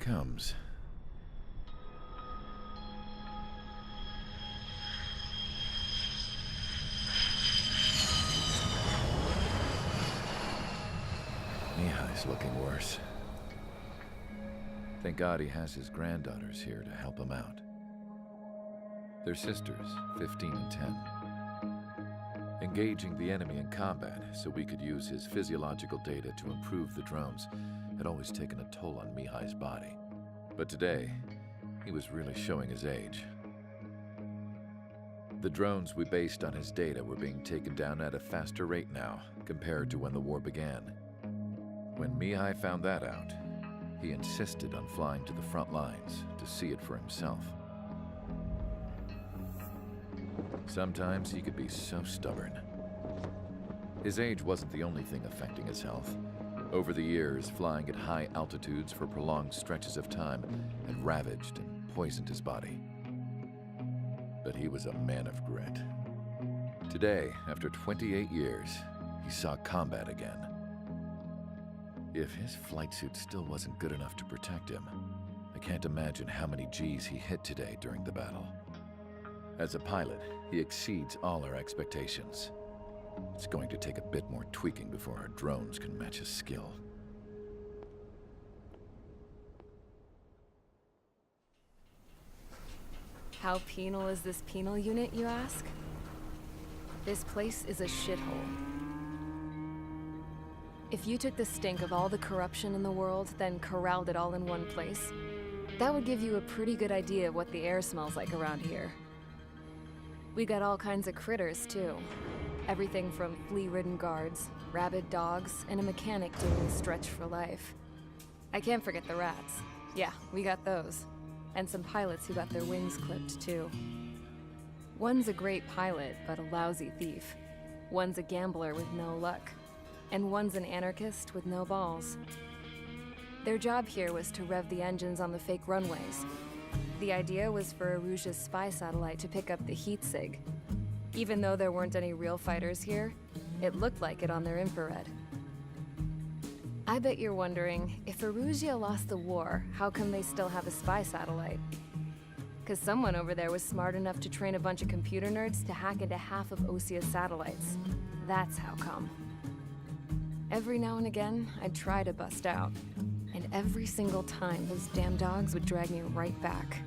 comes. Mihai's looking worse. Thank God he has his granddaughters here to help him out. They're sisters, 15 and 10. Engaging the enemy in combat so we could use his physiological data to improve the drones had always taken a toll on Mihai's body. But today, he was really showing his age. The drones we based on his data were being taken down at a faster rate now compared to when the war began. When Mihai found that out, he insisted on flying to the front lines to see it for himself. Sometimes he could be so stubborn. His age wasn't the only thing affecting his health. Over the years, flying at high altitudes for prolonged stretches of time had ravaged and poisoned his body. But he was a man of grit. Today, after 28 years, he saw combat again. If his flight suit still wasn't good enough to protect him, I can't imagine how many G's he hit today during the battle. As a pilot, he exceeds all our expectations. It's going to take a bit more tweaking before our drones can match his skill. How penal is this penal unit, you ask? This place is a shithole. If you took the stink of all the corruption in the world, then corralled it all in one place, that would give you a pretty good idea of what the air smells like around here. We got all kinds of critters, too. Everything from flea-ridden guards, rabid dogs, and a mechanic doing a stretch for life. I can't forget the rats. Yeah, we got those. And some pilots who got their wings clipped, too. One's a great pilot, but a lousy thief. One's a gambler with no luck. And one's an anarchist with no balls. Their job here was to rev the engines on the fake runways. The idea was for Aruja's spy satellite to pick up the heat sig. Even though there weren't any real fighters here, it looked like it on their infrared. I bet you're wondering, if Aruja lost the war, how come they still have a spy satellite? Because someone over there was smart enough to train a bunch of computer nerds to hack into half of Osia's satellites. That's how come. Every now and again, I'd try to bust out. And every single time, those damn dogs would drag me right back.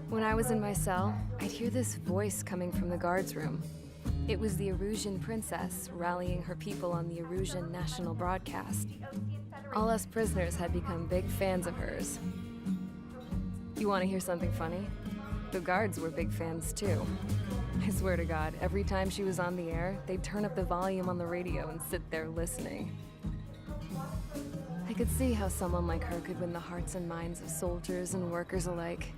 When I was in my cell, I'd hear this voice coming from the guards room. It was the Erusian princess rallying her people on the Erusian national broadcast. All us prisoners had become big fans of hers. You want to hear something funny? The guards were big fans too. I swear to God, every time she was on the air, they'd turn up the volume on the radio and sit there listening. I could see how someone like her could win the hearts and minds of soldiers and workers alike.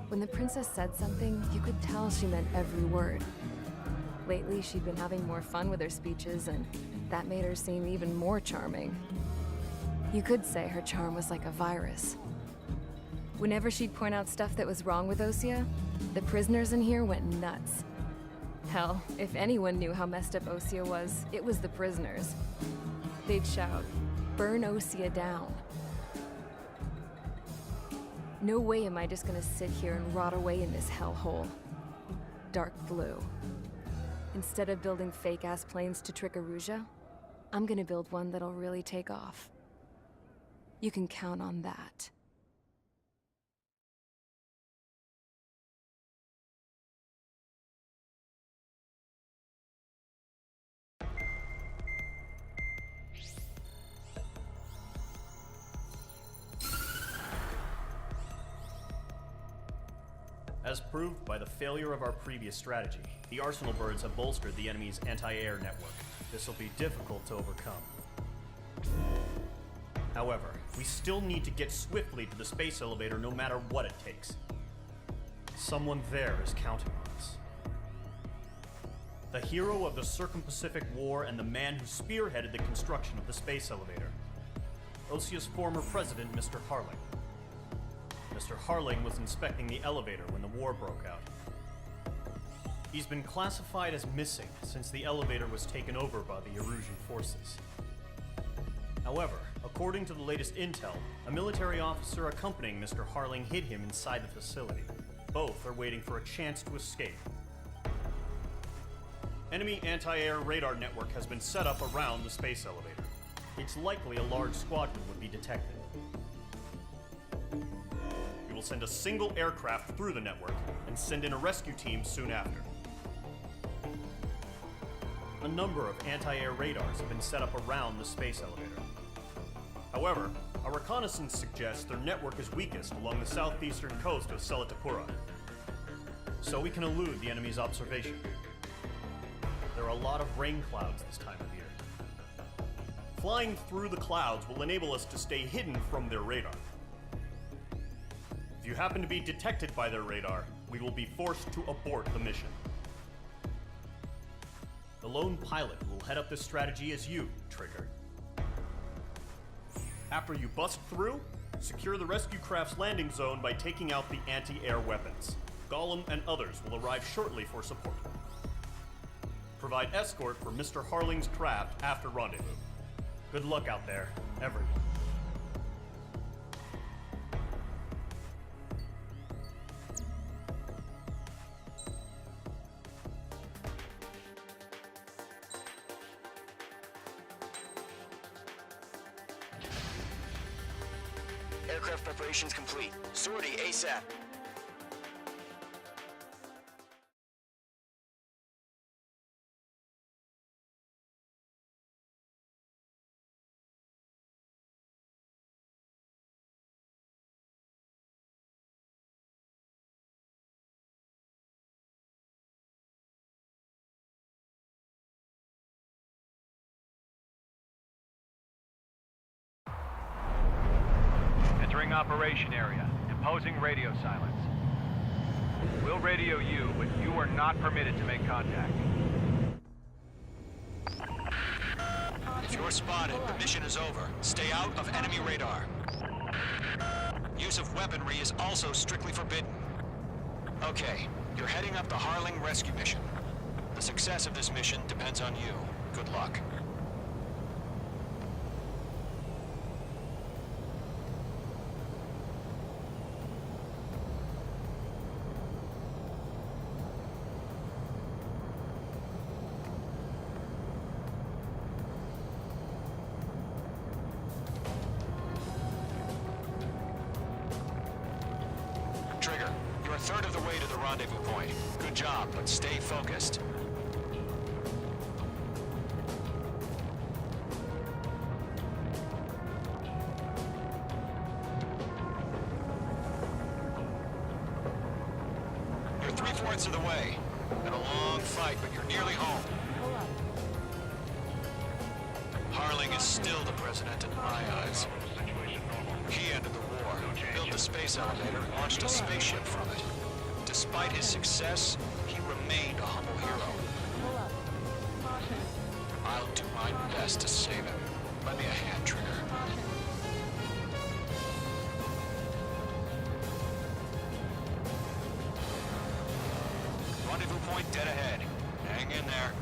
When the princess said something, you could tell she meant every word. Lately, she'd been having more fun with her speeches, and that made her seem even more charming. You could say her charm was like a virus. Whenever she'd point out stuff that was wrong with Osia, the prisoners in here went nuts. Hell, if anyone knew how messed up Osia was, it was the prisoners. They'd shout, "Burn Osia down." No way am I just gonna sit here and rot away in this hellhole. Dark blue. Instead of building fake-ass planes to trick Aruja, I'm gonna build one that'll really take off. You can count on that. As proved by the failure of our previous strategy, the Arsenal birds have bolstered the enemy's anti-air network. This will be difficult to overcome. However, we still need to get swiftly to the space elevator no matter what it takes. Someone there is counting on us. The hero of the Circum-Pacific War and the man who spearheaded the construction of the space elevator. Osia's former president, Mr. Harling. Mr. Harling was inspecting the elevator when the war broke out. He's been classified as missing since the elevator was taken over by the Erusian forces. However, according to the latest intel, a military officer accompanying Mr. Harling hid him inside the facility. Both are waiting for a chance to escape. Enemy anti-air radar network has been set up around the space elevator. It's likely a large squadron would be detected. We will send a single aircraft through the network and send in a rescue team soon after. A number of anti-air radars have been set up around the space elevator. However, our reconnaissance suggests their network is weakest along the southeastern coast of Selatapura, so we can elude the enemy's observation. There are a lot of rain clouds this time of year. Flying through the clouds will enable us to stay hidden from their radar. If you happen to be detected by their radar, we will be forced to abort the mission. The lone pilot who will head up this strategy is you, Trigger. After you bust through, secure the rescue craft's landing zone by taking out the anti-air weapons. Gollum and others will arrive shortly for support. Provide escort for Mr. Harling's craft after rendezvous. Good luck out there, everyone. Aircraft preparations complete. Sortie ASAP. Entering operation area. Imposing radio silence. We'll radio you, but you are not permitted to make contact. If you're spotted, the mission is over. Stay out of enemy radar. Use of weaponry is also strictly forbidden. Okay, you're heading up the Harling rescue mission. The success of this mission depends on you. Good luck. Trigger, you're a third of the way to the rendezvous point. Good job, but stay focused. You're 3/4 of the way. Been a long fight, but you're nearly home. Harling is still the president in my eyes. He ended the war, built the space elevator, and launched a spaceship from it. Despite his success, he remained a humble hero. I'll do my best to save him. Lend me a hand, Trigger. Rendezvous point dead ahead. Hang in there.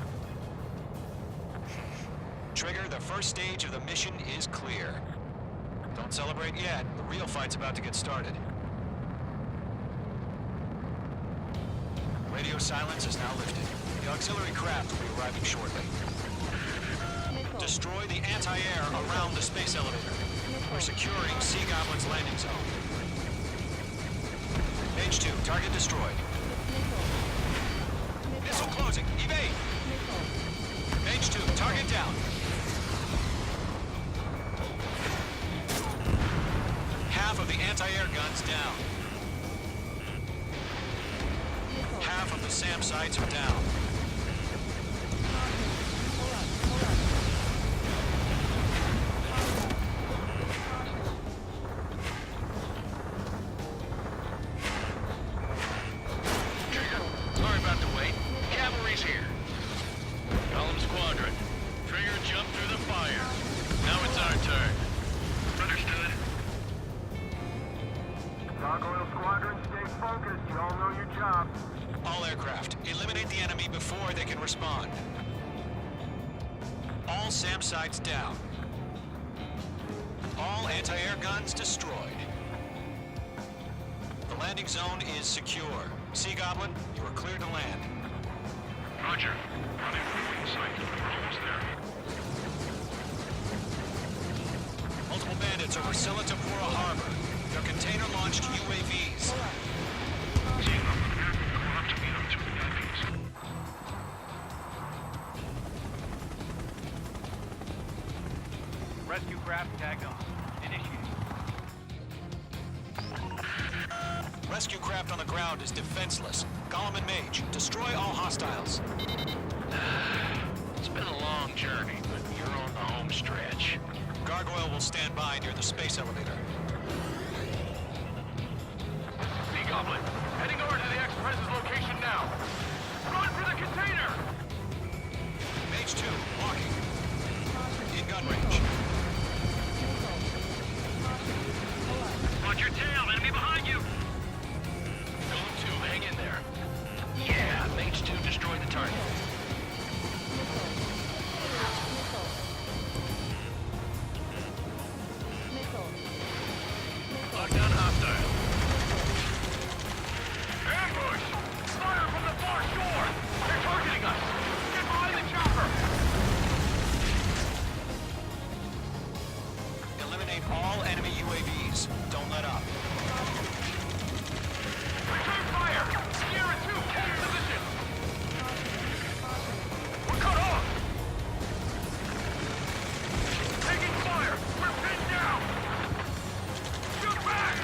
Trigger, the first stage of the mission is clear. Don't celebrate yet. The real fight's about to get started. Radio silence is now lifted. The auxiliary craft will be arriving shortly. Destroy the anti-air around the space elevator. We're securing Sea Goblin's landing zone. Page 2, target destroyed. Missile closing, evade! Page 2, target down. Half of the anti-air guns down. Half of the SAM sites are down. Sorry about the wait. Cavalry's here. Gollum Squadron. Trigger jumped through the fire. Now it's our turn. Understood. Gargoyle Squadron, stay focused. You all know your job. All aircraft, eliminate the enemy before they can respond. All SAM sites down. All anti-air guns destroyed. The landing zone is secure. Sea Goblin, you are cleared to land. Roger. Running for wing sight. We're almost there. Multiple bandits over Silatapura Harbor. They're container-launched UAVs. Seeing them on the map, we'll have to meet them to the UAVs. Rescue craft tagged on. Initiate. Rescue craft on the ground is defenseless. Gollum and Mage, destroy all hostiles. It's been a long journey, but you're on the home stretch. Gargoyle will stand by near the space elevator. Sea Goblin, heading over to the Express's location now. Run for the container! Mage 2, walking. In gun range. Watch your tail, enemy behind you! Golem 2, hang in there. Yeah, Mage 2 destroyed the target. Lock down hostile. Ambush! Fire from the far shore! They're targeting us! Get behind the chopper! Eliminate all enemy UAVs. Don't let up. Return fire! Sierra 2, hold position! We're cut off! Taking fire! We're pinned down! Shoot back!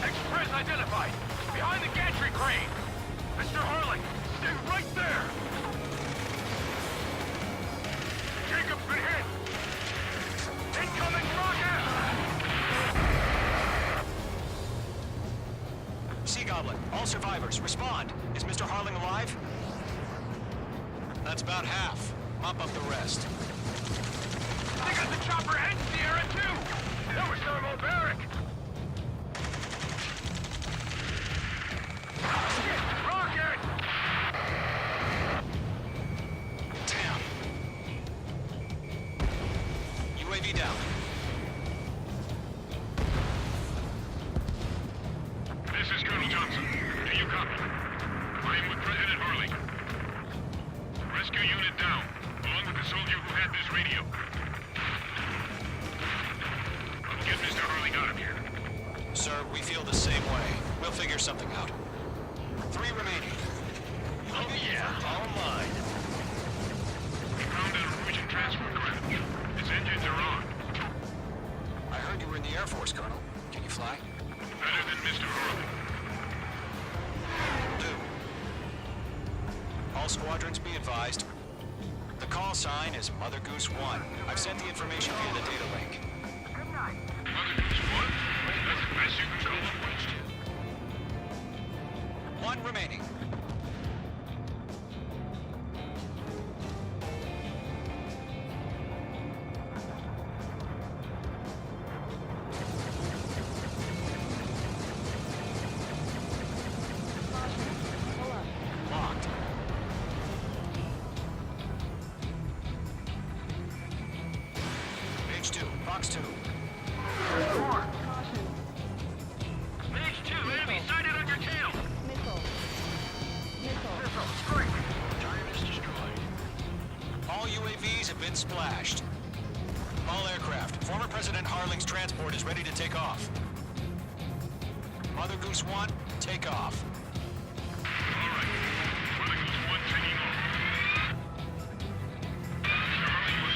Express identified! Behind the gantry crane! Mr. Harling, stay right there! Jacob's been hit! Incoming rocket! Sea Goblin, all survivors, respond. Is Mr. Harling alive? That's about half. Mop up the rest. They got the chopper and Sierra too! That was thermobaric! Rocket! Damn. UAV down. This is Colonel Johnson. Do you copy? I am with President Harley. Rescue unit down, along with the soldier who had this radio. I'll get Mr. Harley out of here. Sir, we feel the same way. We'll figure something out. 3 remaining. Oh yeah, all mine. We found a Norwegian transport craft. Its engines are on. I heard you were in the Air Force, Colonel. Can you fly? Better than Mr. Harley. Do. All squadrons be advised. The call sign is Mother Goose 1. I've sent the information via the data link. Mother Goose 1? That's the best you can tell them. 1 remaining. Locked. Page 2, box 2. Mage 2, enemy sighted on your tail! Missile. Strike! Target is destroyed. All UAVs have been splashed. All aircraft. Former President Harling's transport is ready to take off. Mother Goose 1, take off. Alright. Mother Goose 1 taking off. Mr. Harley was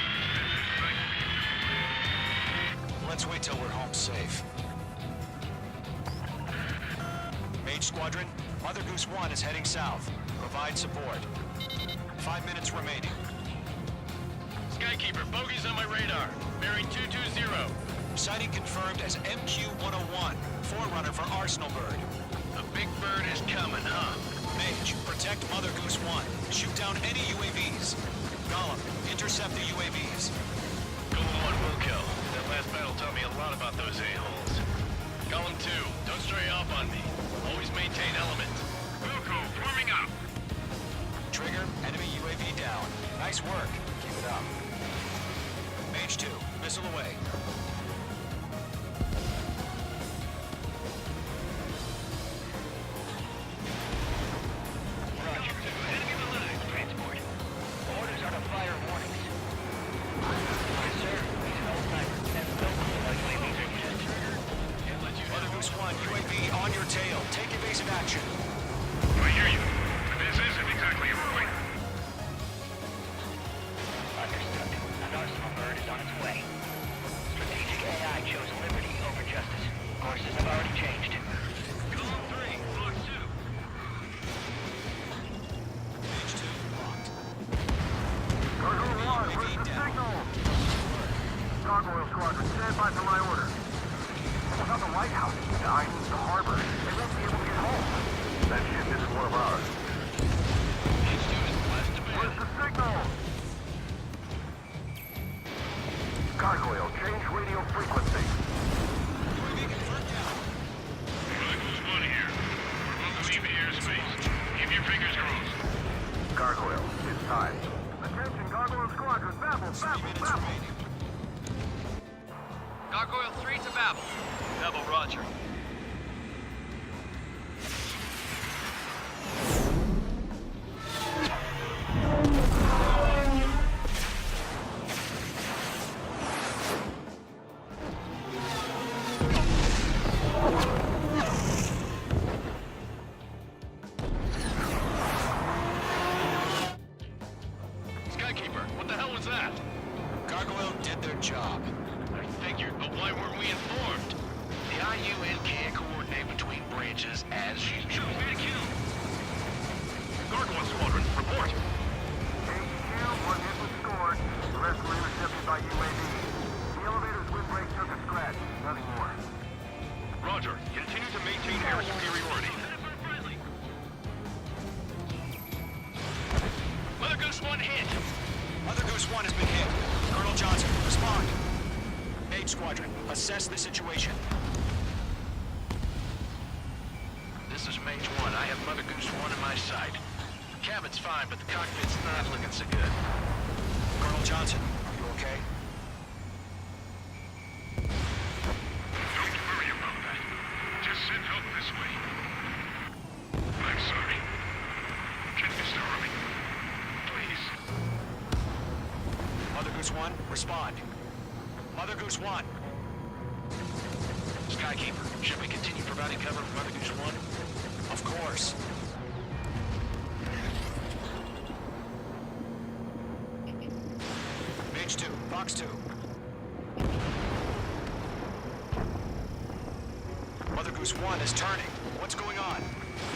Let's wait till we're home safe. Mage Squadron, Mother Goose 1 is heading south. Provide support. 5 minutes remaining. Skykeeper, bogeys on my radar. Bearing 220. Sighting confirmed as MQ-101, forerunner for Arsenal Bird. The big bird is coming, huh? Mage, protect Mother Goose 1. Shoot down any UAVs. Gollum, intercept the UAVs. Golem 1 will kill. That last battle taught me a lot about those a-holes. Golem 2, don't stray off on me. Always maintain element. Wilco, forming up. Trigger, enemy UAV down. Nice work. Keep it up. Mage 2, missile away. Roger. Enemy alive, transport. Orders are to fire warnings. Yes, sir. These are snipers. That's no clue how UAVs are used. Mother Goose 1, UAV on your tail. Take evasive action. I hear you. This isn't exactly a point. Understood. An arsenal bird is on its way. Strategic AI chose liberty over justice. Courses have already changed. Call 3, Fox 2. Mage 2, locked. Cargo 1, where's the signal? Gargoyle Squadron, stand by for my order. Without the White House, I need the harbor. They won't be able to get home. That ship isn't one of ours. Mage 2 is blessed to Where's the signal? Gargoyle, change radio frequency. UAV confirmed down. Rifles 1 here. We're about to leave the airspace. Keep your fingers crossed. Gargoyle, it's time. Attention, Gargoyle Squadron, babble, 3 babble, minutes babble. remaining. Gargoyle 3 to Babel. Babel, roger. Skykeeper, what the hell was that? Gargoyle did their job. I figured, but why weren't we informed? The IU and can't coordinate between branches as usual. Thank you. Gargoyle Squadron, report. HQ, one hit was scored. The rest were intercepted by UAV. The elevator's windbreak took a scratch. Nothing more. Roger. Continue to maintain air superiority. Mother Goose 1 hit. Mother Goose 1 has been hit. Colonel Johnson, respond. Mage Squadron, assess the situation. This is Mage 1. I have Mother Goose 1 in my sight. Cabin's fine, but the cockpit's not looking so good. Colonel Johnson, are you okay? Don't worry about that. Just send help this way. I'm sorry. Get Mr. Harley. Please. Mother Goose 1, respond. Mother Goose 1. Skykeeper, should we continue providing cover for Mother Goose 1? Of course. Mage 2, Fox 2. Mother Goose 1 is turning. What's going on?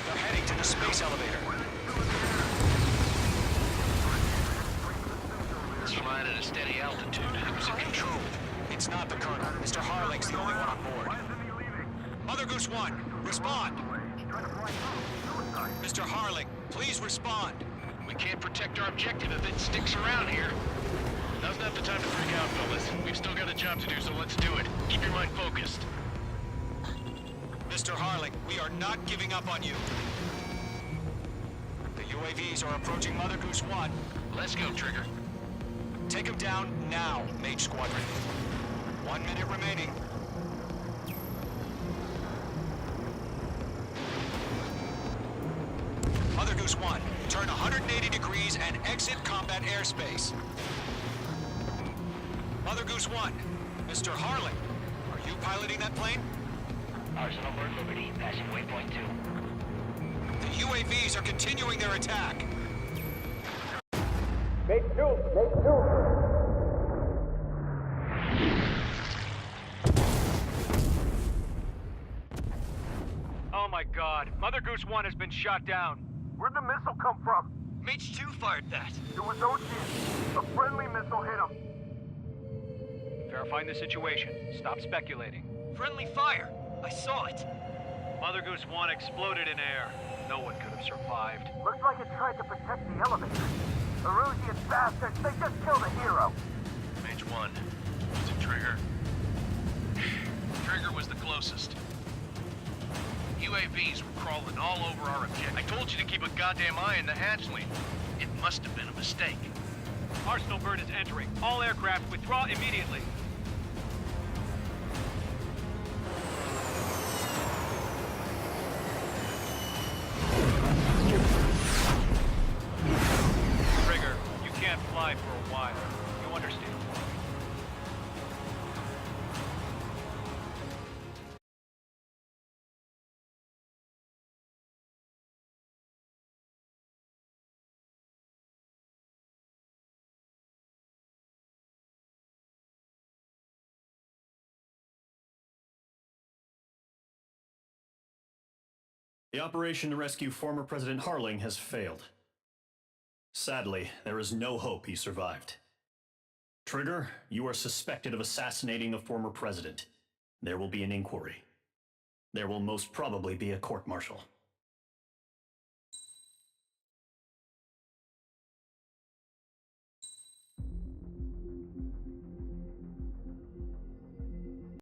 They're heading to the space elevator. It's flying at a steady altitude. Who's in control? It's not the Colonel. Mr. Harling's the only one on board. Why isn't he leaving? Mother Goose 1, respond. Trying to fly through. Suicide. Mr. Harling, please respond. We can't protect our objective if it sticks around here. Now's not the time to freak out, fellas. We've still got a job to do, so let's do it. Keep your mind focused. Mr. Harling, we are not giving up on you. The UAVs are approaching Mother Goose 1. Let's go, Trigger. Take him down now, Mage Squadron. 1 minute remaining. Mother Goose 1, turn 180 degrees and exit combat airspace. Mother Goose 1, Mr. Harling, are you piloting that plane? Arsenal Bird Liberty, passing waypoint 2. The UAVs are continuing their attack. Oh my god. Mother Goose 1 has been shot down. Where'd the missile come from? Mage 2 fired that. It was Ocean. A friendly missile hit him. Verifying the situation. Stop speculating. Friendly fire! I saw it! Mother Goose 1 exploded in air. No one could have survived. Looks like it tried to protect the elevator. Erusian bastards, they just killed a hero. Mage 1. Was it Trigger? Trigger was the closest. UAVs were crawling all over our objective. I told you to keep a goddamn eye on the hatchling. It must have been a mistake. Arsenal bird is entering. All aircraft withdraw immediately. Trigger, you can't fly for a while. You understand? The operation to rescue former President Harling has failed. Sadly, there is no hope he survived. Trigger, you are suspected of assassinating a former president. There will be an inquiry. There will most probably be a court-martial.